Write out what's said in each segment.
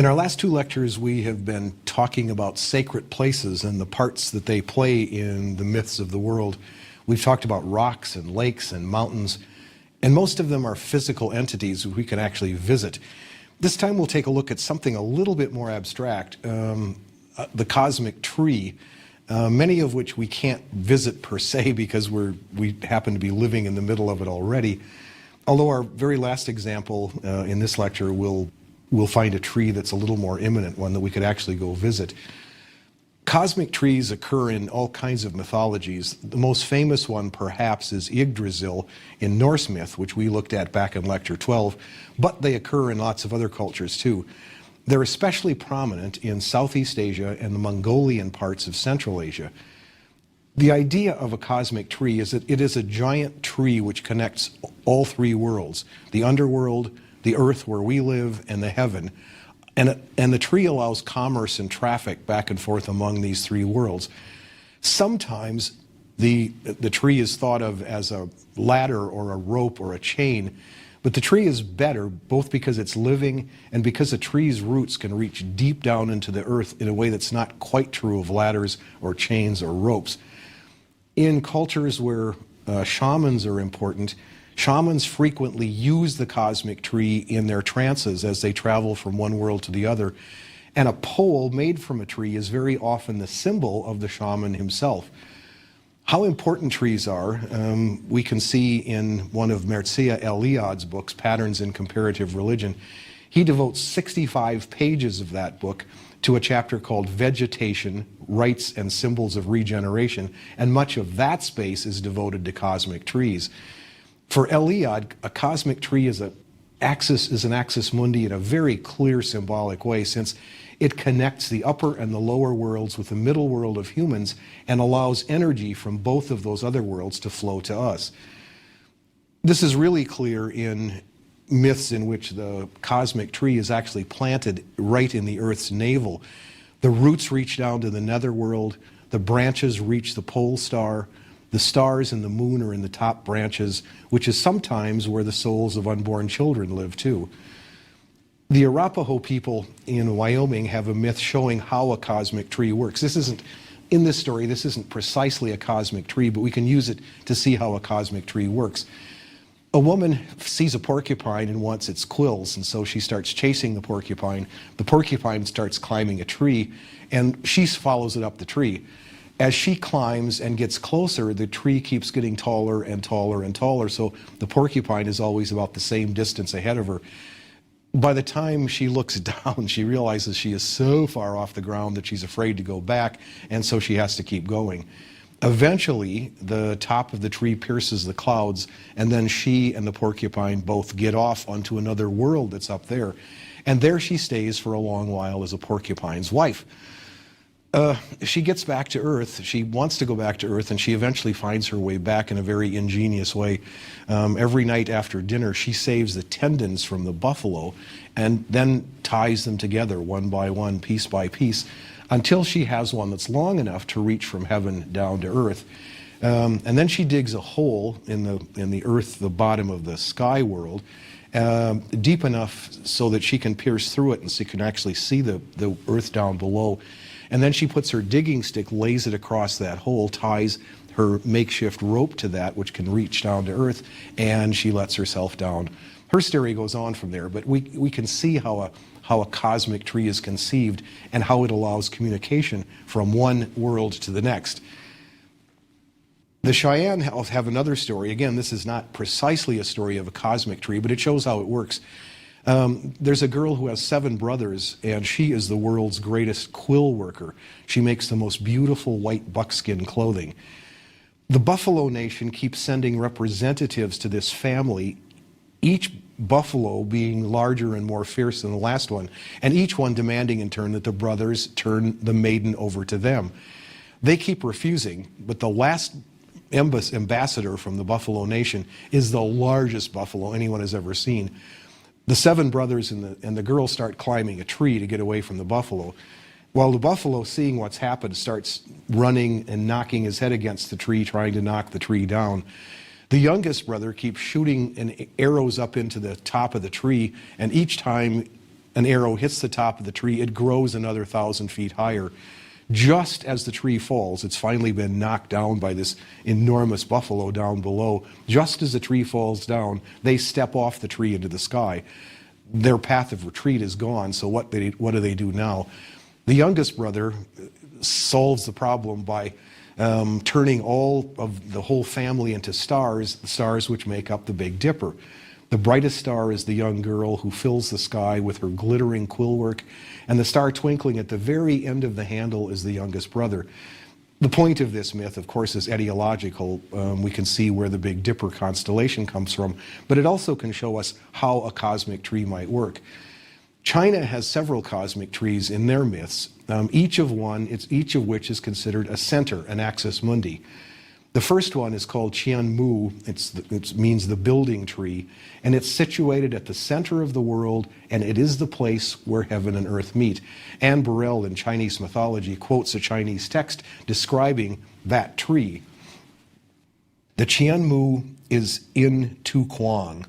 In our last two lectures, we have been talking about sacred places and the parts that they play in the myths of the world. We've talked about rocks and lakes and mountains, and most of them are physical entities we can actually visit. This time we'll take a look at something a little bit more abstract, the cosmic tree, many of which we can't visit per se because we happen to be living in the middle of it already. Although our very last example in this lecture we'll find a tree that's a little more imminent, one that we could actually go visit. Cosmic trees occur in all kinds of mythologies. The most famous one, perhaps, is Yggdrasil in Norse myth, which we looked at back in Lecture 12, but they occur in lots of other cultures too. They're especially prominent in Southeast Asia and the Mongolian parts of Central Asia. The idea of a cosmic tree is that it is a giant tree which connects all three worlds, the underworld, the earth where we live, and the heaven. And the tree allows commerce and traffic back and forth among these three worlds. Sometimes the tree is thought of as a ladder or a rope or a chain, but the tree is better both because it's living and because a tree's roots can reach deep down into the earth in a way that's not quite true of ladders or chains or ropes. In cultures where shamans are important, shamans frequently use the cosmic tree in their trances as they travel from one world to the other. And a pole made from a tree is very often the symbol of the shaman himself. How important trees are, we can see in one of Mircea Eliade's books, Patterns in Comparative Religion. He devotes 65 pages of that book to a chapter called Vegetation, Rites and Symbols of Regeneration, and much of that space is devoted to cosmic trees. For Eliade, a cosmic tree is an axis mundi in a very clear symbolic way, since it connects the upper and the lower worlds with the middle world of humans and allows energy from both of those other worlds to flow to us. This is really clear in myths in which the cosmic tree is actually planted right in the Earth's navel. The roots reach down to the netherworld, the branches reach the pole star, the stars and the moon are in the top branches, which is sometimes where the souls of unborn children live too. The Arapaho people in Wyoming have a myth showing how a cosmic tree works. In this story, this isn't precisely a cosmic tree, but we can use it to see how a cosmic tree works. A woman sees a porcupine and wants its quills, and so she starts chasing the porcupine. The porcupine starts climbing a tree, and she follows it up the tree. As she climbs and gets closer, the tree keeps getting taller and taller and taller, so the porcupine is always about the same distance ahead of her. By the time she looks down, she realizes she is so far off the ground that she's afraid to go back, and so she has to keep going. Eventually, the top of the tree pierces the clouds, and then she and the porcupine both get off onto another world that's up there. And there she stays for a long while as a porcupine's wife. She gets back to Earth. She wants to go back to Earth, and she eventually finds her way back in a very ingenious way. Every night after dinner, she saves the tendons from the buffalo and then ties them together one by one, piece by piece, until she has one that's long enough to reach from heaven down to Earth. And then she digs a hole in the Earth, the bottom of the sky world, deep enough so that she can pierce through it and she can actually see the Earth down below. And then she puts her digging stick, lays it across that hole, ties her makeshift rope to that, which can reach down to Earth, and she lets herself down. Her story goes on from there, but we can see how a cosmic tree is conceived and how it allows communication from one world to the next. The Cheyenne have another story. Again, this is not precisely a story of a cosmic tree, but it shows how it works. There's a girl who has 7 brothers, and she is the world's greatest quill worker. She makes the most beautiful white buckskin clothing. The Buffalo Nation keeps sending representatives to this family, each buffalo being larger and more fierce than the last one, and each one demanding in turn that the brothers turn the maiden over to them. They keep refusing, but the last ambassador from the Buffalo Nation is the largest buffalo anyone has ever seen. The 7 brothers and the girl start climbing a tree to get away from the buffalo. While the buffalo, seeing what's happened, starts running and knocking his head against the tree, trying to knock the tree down. The youngest brother keeps shooting arrows up into the top of the tree, and each time an arrow hits the top of the tree, it grows another 1,000 feet higher. Just as the tree falls, it's finally been knocked down by this enormous buffalo down below. Just as the tree falls down, they step off the tree into the sky. Their path of retreat is gone, so what do they do now? The youngest brother solves the problem by turning all of the whole family into stars, the stars which make up the Big Dipper. The brightest star is the young girl who fills the sky with her glittering quillwork, and the star twinkling at the very end of the handle is the youngest brother. The point of this myth, of course, is etiological. We can see where the Big Dipper constellation comes from, but it also can show us how a cosmic tree might work. China has several cosmic trees in their myths, each of which is considered a center, an axis mundi. The first one is called Qianmu. It means the building tree, and it's situated at the center of the world, and it is the place where heaven and earth meet. Anne Burrell in Chinese mythology quotes a Chinese text describing that tree. The Qianmu is in Tu Kuang.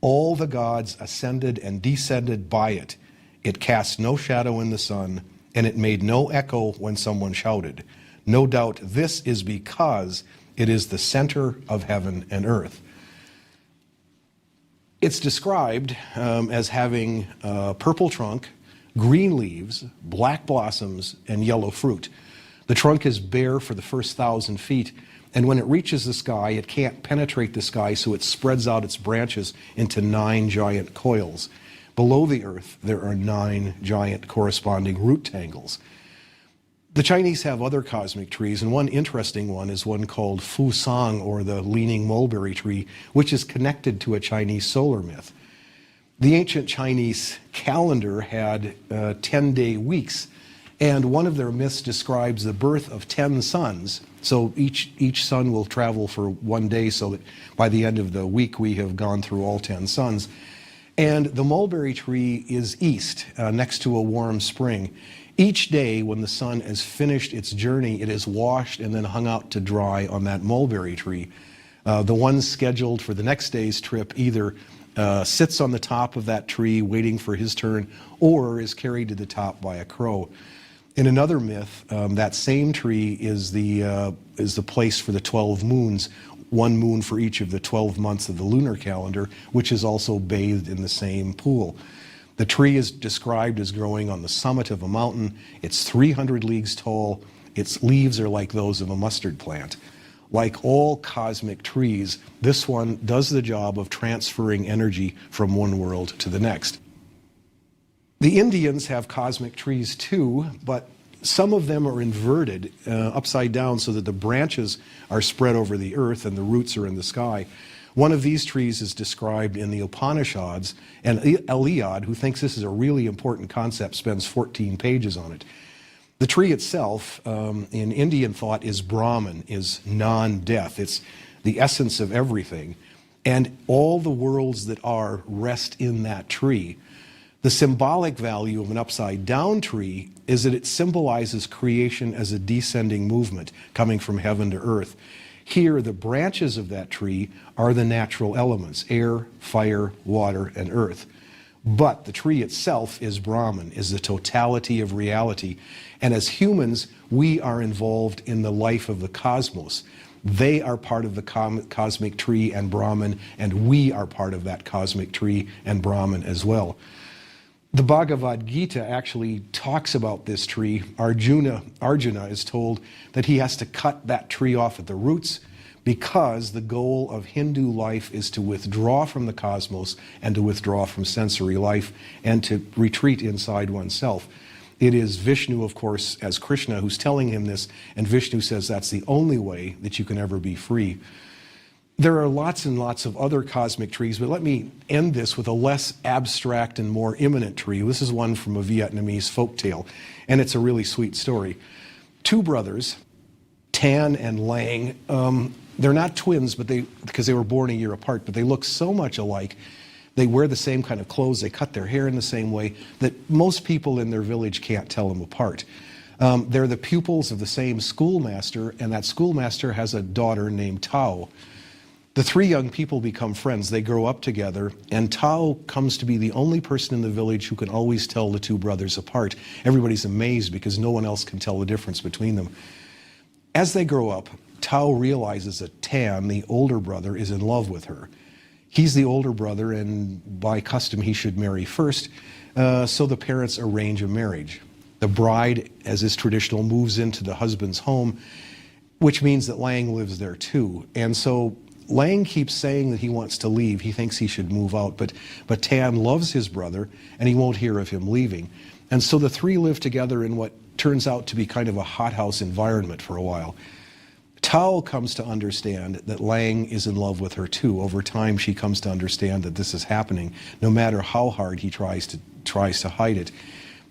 All the gods ascended and descended by it. It cast no shadow in the sun, and it made no echo when someone shouted. No doubt this is because it is the center of heaven and earth. It's described as having a purple trunk, green leaves, black blossoms, and yellow fruit. The trunk is bare for the first 1,000 feet, and when it reaches the sky, it can't penetrate the sky, so it spreads out its branches into 9 giant coils. Below the earth, there are 9 giant corresponding root tangles. The Chinese have other cosmic trees, and one interesting one is one called Fu Sang, or the leaning mulberry tree, which is connected to a Chinese solar myth. The ancient Chinese calendar had 10-day weeks, and one of their myths describes the birth of 10 suns. So each sun will travel for 1 day, so that by the end of the week we have gone through all 10 suns. And the mulberry tree is east, next to a warm spring. Each day when the sun has finished its journey, it is washed and then hung out to dry on that mulberry tree. The one scheduled for the next day's trip either sits on the top of that tree waiting for his turn, or is carried to the top by a crow. In another myth, that same tree is the place for the 12 moons, 1 moon for each of the 12 months of the lunar calendar, which is also bathed in the same pool. The tree is described as growing on the summit of a mountain. It's 300 leagues tall. Its leaves are like those of a mustard plant. Like all cosmic trees, this one does the job of transferring energy from one world to the next. The Indians have cosmic trees too, but some of them are inverted, upside down, so that the branches are spread over the earth and the roots are in the sky. One of these trees is described in the Upanishads, and Eliade, who thinks this is a really important concept, spends 14 pages on it. The tree itself, in Indian thought, is Brahman, is non-death. It's the essence of everything. And all the worlds that are rest in that tree. The symbolic value of an upside-down tree is that it symbolizes creation as a descending movement coming from heaven to earth. Here, the branches of that tree are the natural elements: air, fire, water, and earth. But the tree itself is Brahman, is the totality of reality. And as humans, we are involved in the life of the cosmos. They are part of the cosmic tree and Brahman, and we are part of that cosmic tree and Brahman as well. The Bhagavad Gita actually talks about this tree. Arjuna is told that he has to cut that tree off at the roots, because the goal of Hindu life is to withdraw from the cosmos and to withdraw from sensory life and to retreat inside oneself. It is Vishnu, of course, as Krishna, who's telling him this, and Vishnu says that's the only way that you can ever be free. There are lots and lots of other cosmic trees, but let me end this with a less abstract and more imminent tree. This is one from a Vietnamese folktale, and it's a really sweet story. 2 brothers, Tan and Lang, they're not twins, but because they were born a year apart, but they look so much alike. They wear the same kind of clothes, they cut their hair in the same way, that most people in their village can't tell them apart. They're the pupils of the same schoolmaster, and that schoolmaster has a daughter named Tao. The three young people become friends. They grow up together, and Tao comes to be the only person in the village who can always tell the two brothers apart. Everybody's amazed because no one else can tell the difference between them. As they grow up, Tao realizes that Tan, the older brother, is in love with her. He's the older brother, and by custom he should marry first, so the parents arrange a marriage. The bride, as is traditional, moves into the husband's home, which means that Lang lives there too. And so Lang keeps saying that he wants to leave. He thinks he should move out, but Tan loves his brother, and he won't hear of him leaving. And so the three live together in what turns out to be kind of a hothouse environment for a while. Tao comes to understand that Lang is in love with her too. Over time, she comes to understand that this is happening, no matter how hard he tries to hide it.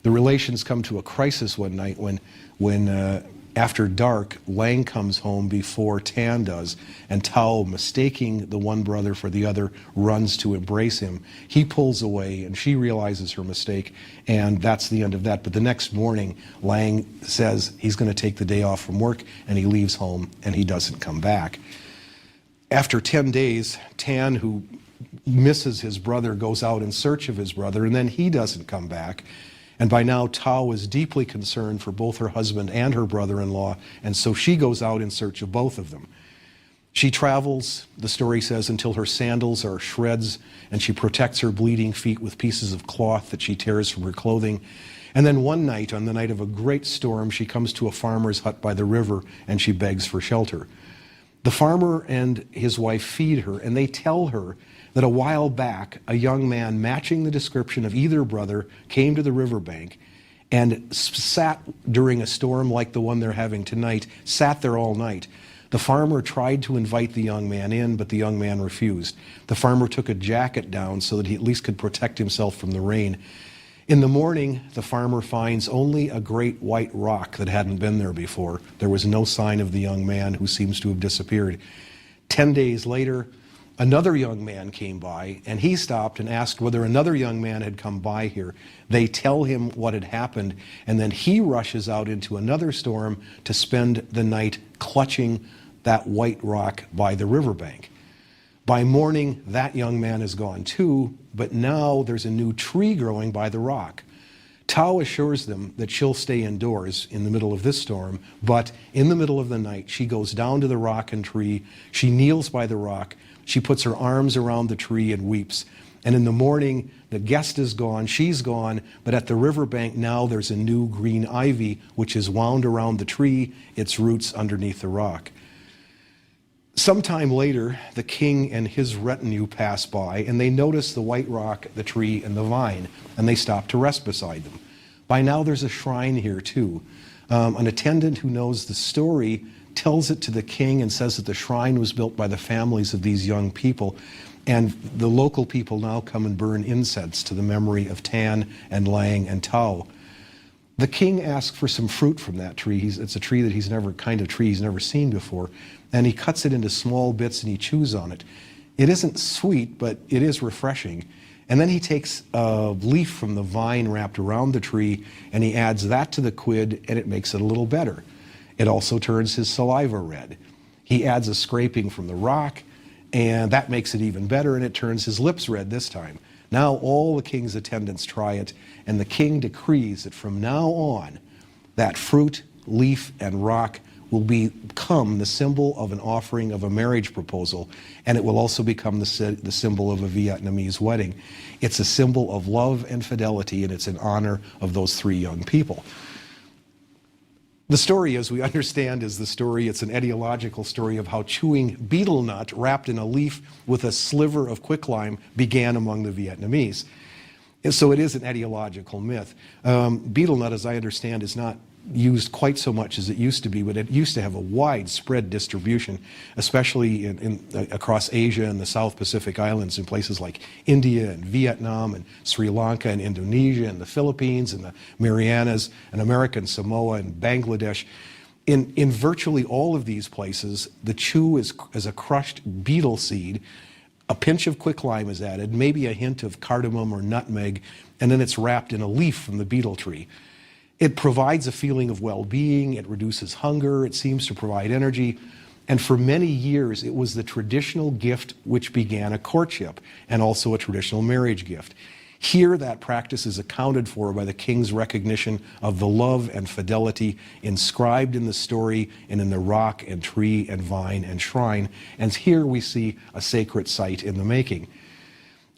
The relations come to a crisis one night when after dark, Lang comes home before Tan does, and Tao, mistaking the one brother for the other, runs to embrace him. He pulls away, and she realizes her mistake, and that's the end of that. But the next morning, Lang says he's going to take the day off from work, and he leaves home, and he doesn't come back. After 10 days, Tan, who misses his brother, goes out in search of his brother, and then he doesn't come back. And by now, Tao is deeply concerned for both her husband and her brother-in-law, and so she goes out in search of both of them. She travels, the story says, until her sandals are shreds, and she protects her bleeding feet with pieces of cloth that she tears from her clothing. And then one night, on the night of a great storm, she comes to a farmer's hut by the river, and she begs for shelter. The farmer and his wife feed her, and they tell her that a while back, a young man matching the description of either brother came to the riverbank and sat during a storm like the one they're having tonight, sat there all night. The farmer tried to invite the young man in, but the young man refused. The farmer took a jacket down so that he at least could protect himself from the rain. In the morning, the farmer finds only a great white rock that hadn't been there before. There was no sign of the young man, who seems to have disappeared. 10 days later, another young man came by, and he stopped and asked whether another young man had come by here. They tell him what had happened, and then he rushes out into another storm to spend the night clutching that white rock by the riverbank. By morning, that young man is gone too, but now there's a new tree growing by the rock. Tao assures them that she'll stay indoors in the middle of this storm, but in the middle of the night, she goes down to the rock and tree, she kneels by the rock, she puts her arms around the tree and weeps. And in the morning, the guest is gone, she's gone, but at the riverbank now there's a new green ivy which is wound around the tree, its roots underneath the rock. Sometime later, the king and his retinue pass by, and they notice the white rock, the tree, and the vine, and they stop to rest beside them. By now there's a shrine here too. An attendant who knows the story tells it to the king and says that the shrine was built by the families of these young people, and the local people now come and burn incense to the memory of Tan and Lang and Tao. The king asks for some fruit from that tree. It's a tree that he's never seen before, and he cuts it into small bits and he chews on it. It isn't sweet, but it is refreshing. And then he takes a leaf from the vine wrapped around the tree, and he adds that to the quid, and it makes it a little better. It also turns his saliva red. He adds a scraping from the rock, and that makes it even better, and it turns his lips red this time. Now all the king's attendants try it, and the king decrees that from now on, that fruit, leaf, and rock will become the symbol of an offering of a marriage proposal, and it will also become the symbol of a Vietnamese wedding. It's a symbol of love and fidelity, and it's in honor of those three young people. The story, as we understand, is it's an etiological story of how chewing betel nut wrapped in a leaf with a sliver of quicklime began among the Vietnamese. And so it is an etiological myth. Betel nut, as I understand, is not used quite so much as it used to be, but it used to have a widespread distribution, especially across Asia and the South Pacific Islands, in places like India and Vietnam and Sri Lanka and Indonesia and the Philippines and the Marianas and American Samoa and Bangladesh. In virtually all of these places, the chew is a crushed betel seed. A pinch of quicklime is added, maybe a hint of cardamom or nutmeg, and then it's wrapped in a leaf from the betel tree. It provides a feeling of well-being, it reduces hunger, it seems to provide energy. And for many years, it was the traditional gift which began a courtship and also a traditional marriage gift. Here, that practice is accounted for by the king's recognition of the love and fidelity inscribed in the story and in the rock and tree and vine and shrine. And here we see a sacred site in the making.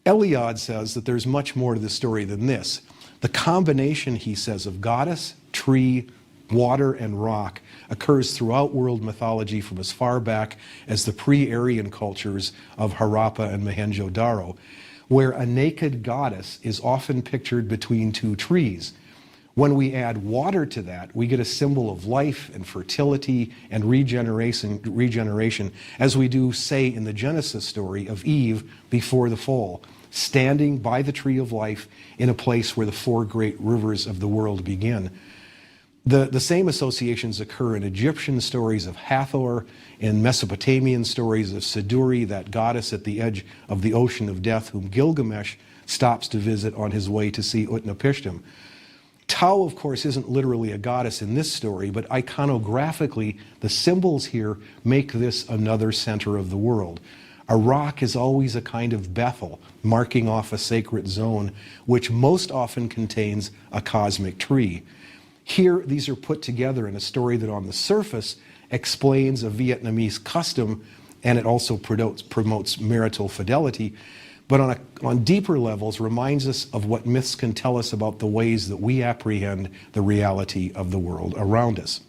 Eliade says that there's much more to the story than this. The combination, he says, of goddess, tree, water, and rock occurs throughout world mythology from as far back as the pre-Aryan cultures of Harappa and Mohenjo-Daro, where a naked goddess is often pictured between two trees. When we add water to that, we get a symbol of life and fertility and regeneration, as we do, say, in the Genesis story of Eve before the fall, standing by the tree of life in a place where the four great rivers of the world begin. The same associations occur in Egyptian stories of Hathor, in Mesopotamian stories of Siduri, that goddess at the edge of the ocean of death, whom Gilgamesh stops to visit on his way to see Utnapishtim. Tau, of course, isn't literally a goddess in this story, but iconographically, the symbols here make this another center of the world. A rock is always a kind of Bethel, marking off a sacred zone, which most often contains a cosmic tree. Here, these are put together in a story that on the surface explains a Vietnamese custom, and it also promotes marital fidelity, but on deeper levels reminds us of what myths can tell us about the ways that we apprehend the reality of the world around us.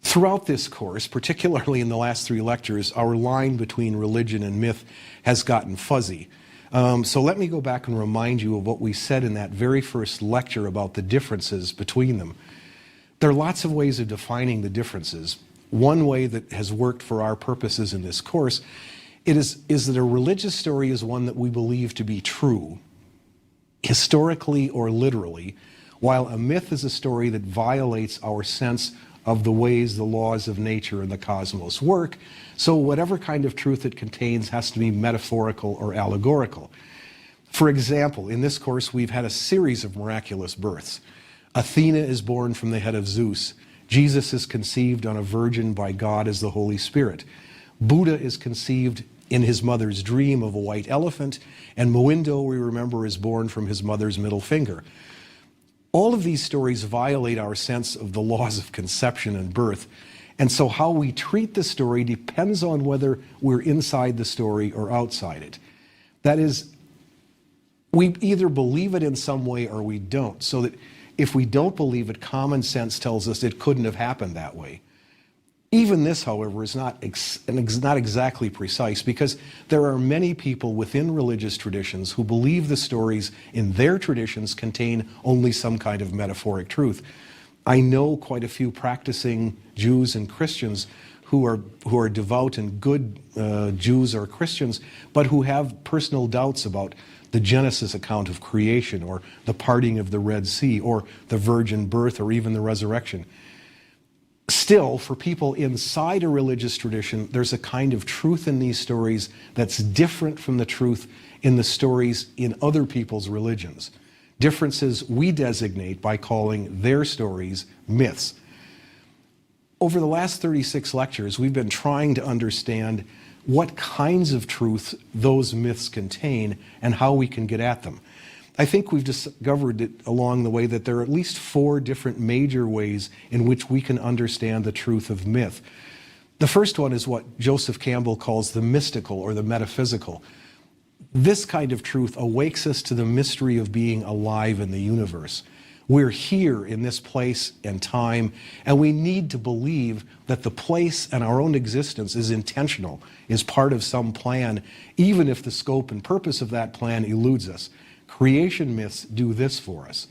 Throughout this course, particularly in the last 3 lectures, our line between religion and myth has gotten fuzzy. So let me go back and remind you of what we said in that very first lecture about the differences between them. There are lots of ways of defining the differences. One way that has worked for our purposes in this course is that a religious story is one that we believe to be true, historically or literally, while a myth is a story that violates our sense of the ways the laws of nature and the cosmos work, so whatever kind of truth it contains has to be metaphorical or allegorical. For example, in this course we've had a series of miraculous births. Athena is born from the head of Zeus. Jesus is conceived on a virgin by God as the Holy Spirit. Buddha is conceived in his mother's dream of a white elephant, and Moindo, we remember, is born from his mother's middle finger. All of these stories violate our sense of the laws of conception and birth, and so how we treat the story depends on whether we're inside the story or outside it. That is, we either believe it in some way or we don't, so that if we don't believe it, common sense tells us it couldn't have happened that way. Even this, however, is not exactly precise, because there are many people within religious traditions who believe the stories in their traditions contain only some kind of metaphoric truth. I know quite a few practicing Jews and Christians who are devout and good Jews or Christians, but who have personal doubts about the Genesis account of creation, or the parting of the Red Sea, or the virgin birth, or even the resurrection. Still, for people inside a religious tradition, there's a kind of truth in these stories that's different from the truth in the stories in other people's religions. Differences we designate by calling their stories myths. Over the last 36 lectures, we've been trying to understand what kinds of truth those myths contain and how we can get at them. I think we've discovered it along the way that there are at least 4 different major ways in which we can understand the truth of myth. The first one is what Joseph Campbell calls the mystical or the metaphysical. This kind of truth awakes us to the mystery of being alive in the universe. We're here in this place and time, and we need to believe that the place and our own existence is intentional, is part of some plan, even if the scope and purpose of that plan eludes us. Creation myths do this for us.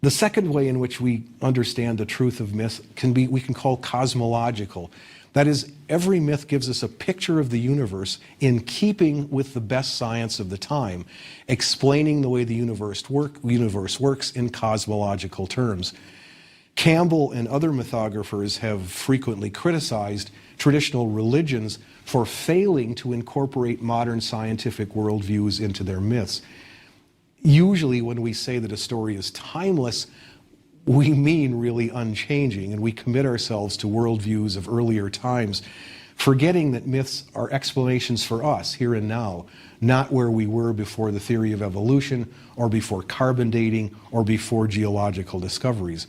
The second way in which we understand the truth of myths we can call cosmological. That is, every myth gives us a picture of the universe in keeping with the best science of the time, explaining the way the universe works in cosmological terms. Campbell and other mythographers have frequently criticized traditional religions for failing to incorporate modern scientific worldviews into their myths. Usually when we say that a story is timeless, we mean really unchanging, and we commit ourselves to worldviews of earlier times, forgetting that myths are explanations for us here and now, not where we were before the theory of evolution, or before carbon dating, or before geological discoveries.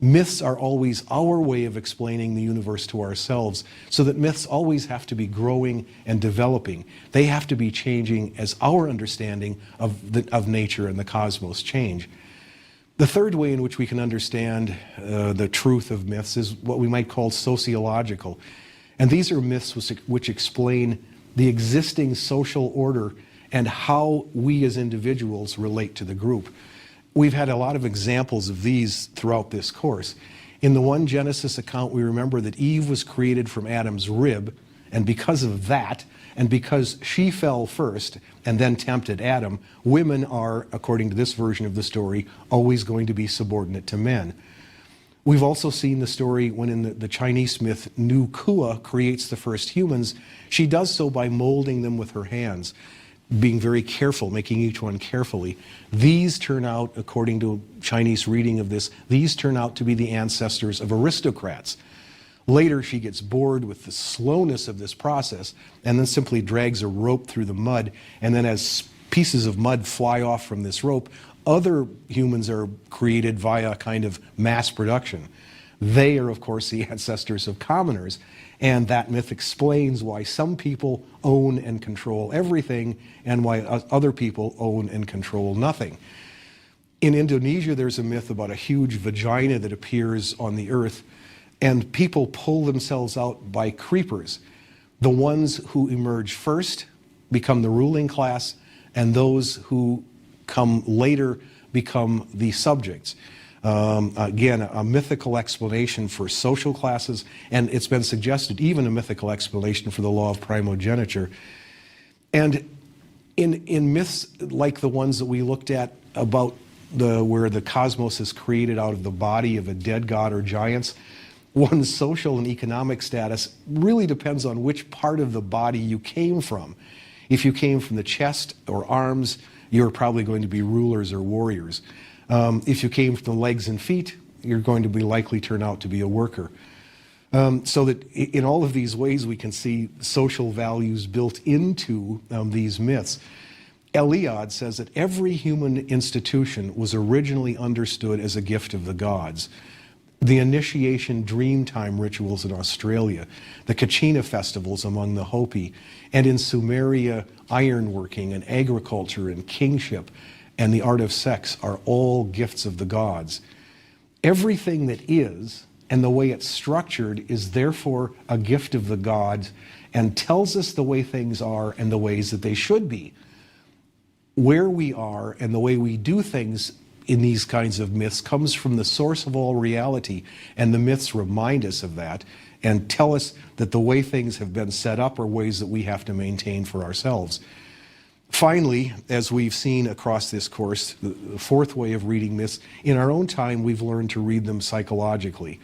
Myths are always our way of explaining the universe to ourselves, so that myths always have to be growing and developing. They have to be changing as our understanding of nature and the cosmos change. The third way in which we can understand the truth of myths is what we might call sociological. And these are myths which explain the existing social order and how we as individuals relate to the group. We've had a lot of examples of these throughout this course. In the one Genesis account, we remember that Eve was created from Adam's rib, and because of that, and because she fell first and then tempted Adam, women are, according to this version of the story, always going to be subordinate to men. We've also seen the story when in the Chinese myth, Nu Kua creates the first humans. She does so by molding them with her hands, being very careful, making each one carefully. These turn out, according to Chinese reading of this, these turn out to be the ancestors of aristocrats. Later, she gets bored with the slowness of this process and then simply drags a rope through the mud, and then as pieces of mud fly off from this rope, other humans are created via a kind of mass production. They are, of course, the ancestors of commoners, and that myth explains why some people own and control everything and why other people own and control nothing. In Indonesia, there's a myth about a huge vagina that appears on the earth, and people pull themselves out by creepers. The ones who emerge first become the ruling class, and those who come later become the subjects. Again, a mythical explanation for social classes, and it's been suggested even a mythical explanation for the law of primogeniture. And in myths like the ones that we looked at about where the cosmos is created out of the body of a dead god or giants, one's social and economic status really depends on which part of the body you came from. If you came from the chest or arms, you're probably going to be rulers or warriors. If you came from the legs and feet, you're going to be likely turn out to be a worker. So that in all of these ways we can see social values built into these myths. Eliade says that every human institution was originally understood as a gift of the gods. The initiation dreamtime rituals in Australia, the Kachina festivals among the Hopi, and in Sumeria, ironworking and agriculture and kingship and the art of sex are all gifts of the gods. Everything that is and the way it's structured is therefore a gift of the gods and tells us the way things are and the ways that they should be. Where we are and the way we do things in these kinds of myths comes from the source of all reality, and the myths remind us of that and tell us that the way things have been set up are ways that we have to maintain for ourselves. Finally, as we've seen across this course, the fourth way of reading myths, in our own time we've learned to read them psychologically.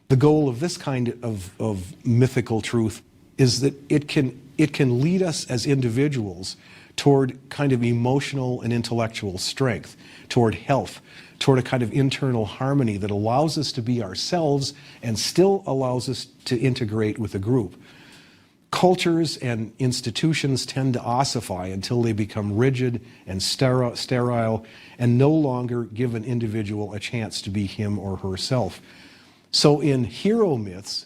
The goal of this kind of mythical truth is that it can lead us as individuals toward kind of emotional and intellectual strength, toward health, toward a kind of internal harmony that allows us to be ourselves and still allows us to integrate with a group. Cultures and institutions tend to ossify until they become rigid and sterile and no longer give an individual a chance to be him or herself. So in hero myths,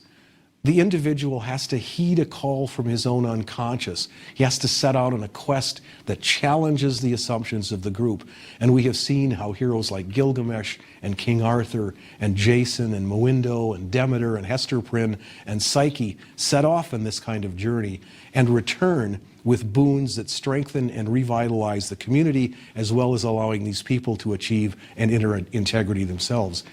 the individual has to heed a call from his own unconscious. He has to set out on a quest that challenges the assumptions of the group. And we have seen how heroes like Gilgamesh and King Arthur and Jason and Moindo and Demeter and Hester Prynne and Psyche set off on this kind of journey and return with boons that strengthen and revitalize the community, as well as allowing these people to achieve an inner integrity themselves.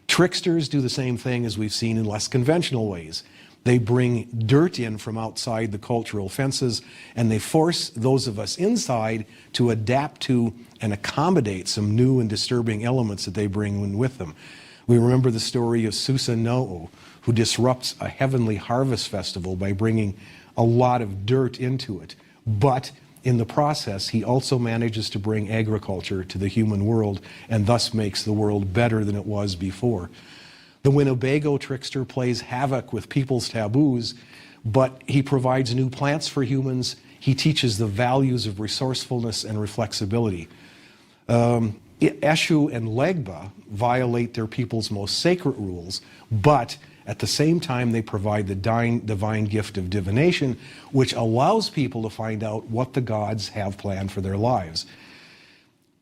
Tricksters do the same thing as we've seen in less conventional ways. They bring dirt in from outside the cultural fences, and they force those of us inside to adapt to and accommodate some new and disturbing elements that they bring in with them. We remember the story of Susanoo, who disrupts a heavenly harvest festival by bringing a lot of dirt into it. But in the process, he also manages to bring agriculture to the human world and thus makes the world better than it was before. The Winnebago trickster plays havoc with people's taboos, but he provides new plants for humans. He teaches the values of resourcefulness and reflexibility. Eshu and Legba violate their people's most sacred rules, but at the same time they provide the divine gift of divination, which allows people to find out what the gods have planned for their lives.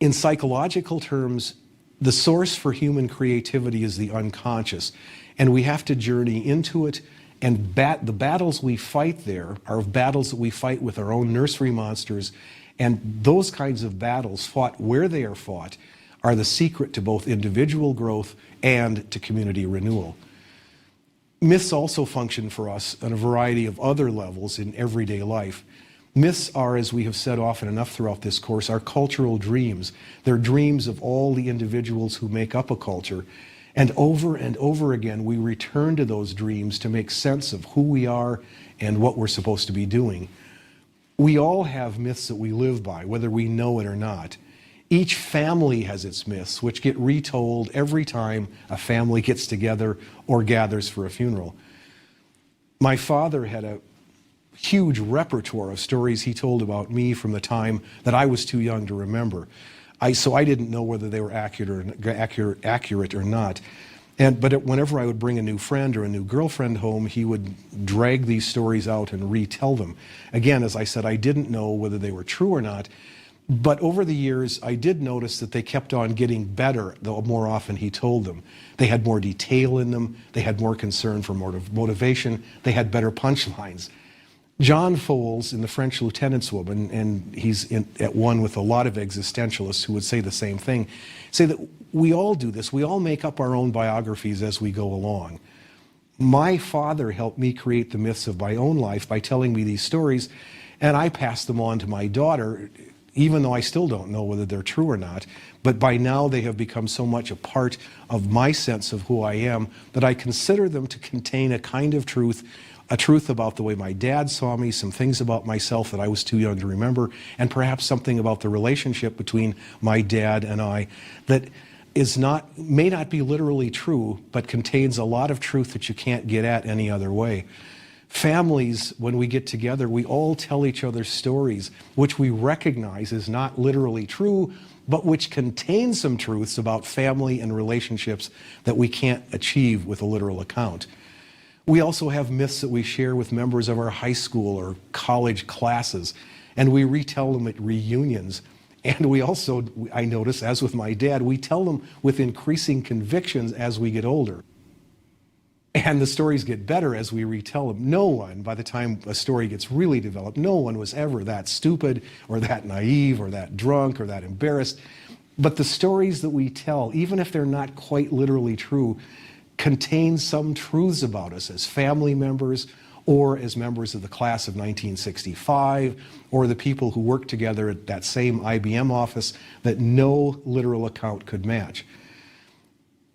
In psychological terms, the source for human creativity is the unconscious, and we have to journey into it, and the battles we fight there are battles that we fight with our own nursery monsters, and those kinds of battles, fought where they are fought, are the secret to both individual growth and to community renewal. Myths also function for us on a variety of other levels in everyday life. Myths are, as we have said often enough throughout this course, are cultural dreams. They're dreams of all the individuals who make up a culture. And over again, we return to those dreams to make sense of who we are and what we're supposed to be doing. We all have myths that we live by, whether we know it or not. Each family has its myths, which get retold every time a family gets together or gathers for a funeral. My father had a huge repertoire of stories he told about me from the time that I was too young to remember. So I didn't know whether they were accurate or not. But whenever I would bring a new friend or a new girlfriend home, he would drag these stories out and retell them. Again, as I said, I didn't know whether they were true or not. But over the years, I did notice that they kept on getting better the more often he told them. They had more detail in them. They had more concern for motivation. They had better punchlines. John Fowles, in The French Lieutenant's Woman, and he's at one with a lot of existentialists who would say the same thing, say that we all do this. We all make up our own biographies as we go along. My father helped me create the myths of my own life by telling me these stories, and I passed them on to my daughter, even though I still don't know whether they're true or not. But by now they have become so much a part of my sense of who I am that I consider them to contain a kind of truth, a truth about the way my dad saw me, some things about myself that I was too young to remember, and perhaps something about the relationship between my dad and I that may not be literally true, but contains a lot of truth that you can't get at any other way. Families, when we get together, we all tell each other stories which we recognize is not literally true, but which contain some truths about family and relationships that we can't achieve with a literal account. We also have myths that we share with members of our high school or college classes, and we retell them at reunions. And we also, I notice, as with my dad, we tell them with increasing convictions as we get older. And the stories get better as we retell them. No one, by the time a story gets really developed, no one was ever that stupid or that naive or that drunk or that embarrassed. But the stories that we tell, even if they're not quite literally true, contain some truths about us as family members or as members of the class of 1965 or the people who worked together at that same IBM office that no literal account could match.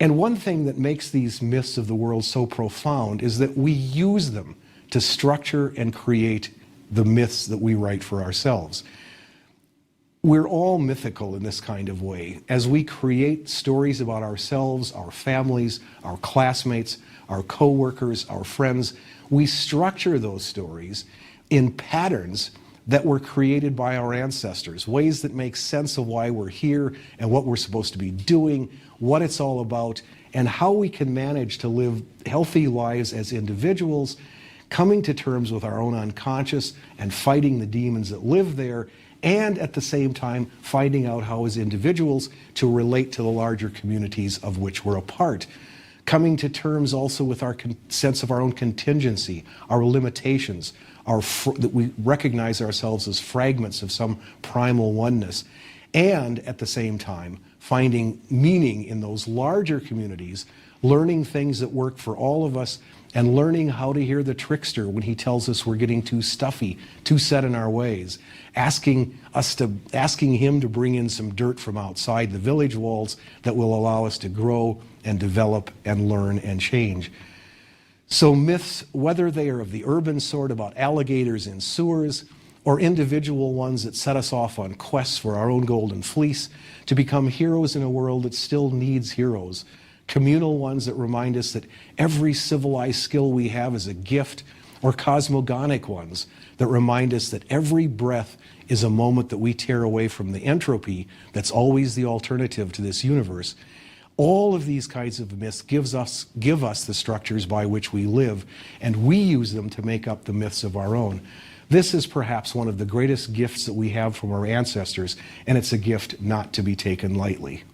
And one thing that makes these myths of the world so profound is that we use them to structure and create the myths that we write for ourselves. We're all mythical in this kind of way. As we create stories about ourselves, our families, our classmates, our co-workers, our friends, we structure those stories in patterns that were created by our ancestors, ways that make sense of why we're here and what we're supposed to be doing, what it's all about, and how we can manage to live healthy lives as individuals, coming to terms with our own unconscious and fighting the demons that live there, and at the same time finding out how as individuals to relate to the larger communities of which we're a part. Coming to terms also with our sense of our own contingency, our limitations, that we recognize ourselves as fragments of some primal oneness, and at the same time finding meaning in those larger communities, learning things that work for all of us, and learning how to hear the trickster when he tells us we're getting too stuffy, too set in our ways, asking him to bring in some dirt from outside the village walls that will allow us to grow and develop and learn and change. So myths, whether they are of the urban sort about alligators in sewers, or individual ones that set us off on quests for our own golden fleece to become heroes in a world that still needs heroes. Communal ones that remind us that every civilized skill we have is a gift, or cosmogonic ones that remind us that every breath is a moment that we tear away from the entropy that's always the alternative to this universe. All of these kinds of myths give us the structures by which we live, and we use them to make up the myths of our own. This is perhaps one of the greatest gifts that we have from our ancestors, and it's a gift not to be taken lightly.